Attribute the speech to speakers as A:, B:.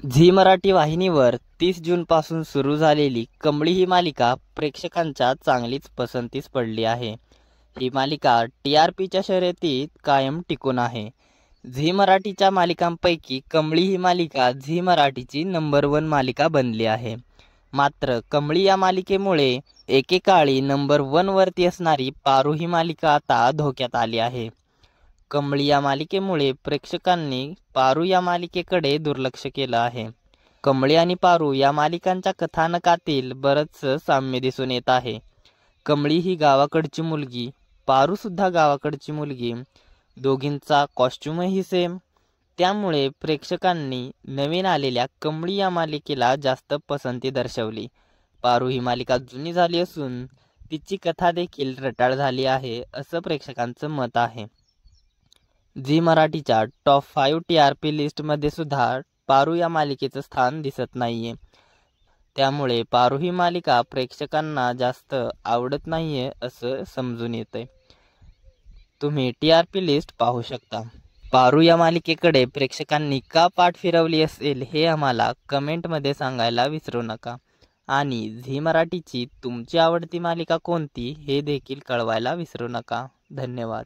A: Zee Marathi वाहिनीवर 30 जूनपासून सुरू झालेली कमळी ही मालिका प्रेक्षकांच्या चांगलीच पसंतीस पडली आहे. ही मालिका TRPच्या शर्यतीत कायम टिकून आहे. झी मराठीच्या मालिकांपैकी कमळी ही मालिका झी मराठीची नंबर 1 मालिका बनली आहे. मात्र कमळी या मालिकेमुळे एकेकाळी नंबर 1 वरती असणारी पारू ही मालिका आता धोक्यात आली आहे. कमळी या मालिकेमुळे प्रेक्षकांनी पारू या मालिकेकडे दुर्लक्ष केलं आहे. कमळी आणि पारू या मालिकांच्या कथानकातील बरंचसं साम्य दिसून येत आहे. कमळी ही गावाकडची मुलगी, पारू सुद्धा गावाकडची मुलगी, दोघींचा कॉस्ट्यूमही सेम. त्यामुळे प्रेक्षकांनी नवीन आलेल्या कमळी या मालिकेला जास्त पसंती दर्शवली. पारू ही मालिका जुनी झाली असून तिची कथा देखील रटाळ झाली आहे असं प्रेक्षकांचं मत आहे. झी मराठीच्या टॉप 5 TRP लिस्टमध्ये सुद्धा पारू या मालिकेचं स्थान दिसत नाहीये. त्यामुळे पारू ही मालिका प्रेक्षकांना जास्त आवडत नाहीये असं समजून येतंय. तुम्ही TRP लिस्ट पाहू शकता. पारू या मालिकेकडे प्रेक्षकांनी का पाठ फिरवली असेल हे आम्हाला कमेंटमध्ये सांगायला विसरू नका. आणि झी मराठीची तुमची आवडती मालिका कोणती हे देखील कळवायला विसरू नका. धन्यवाद.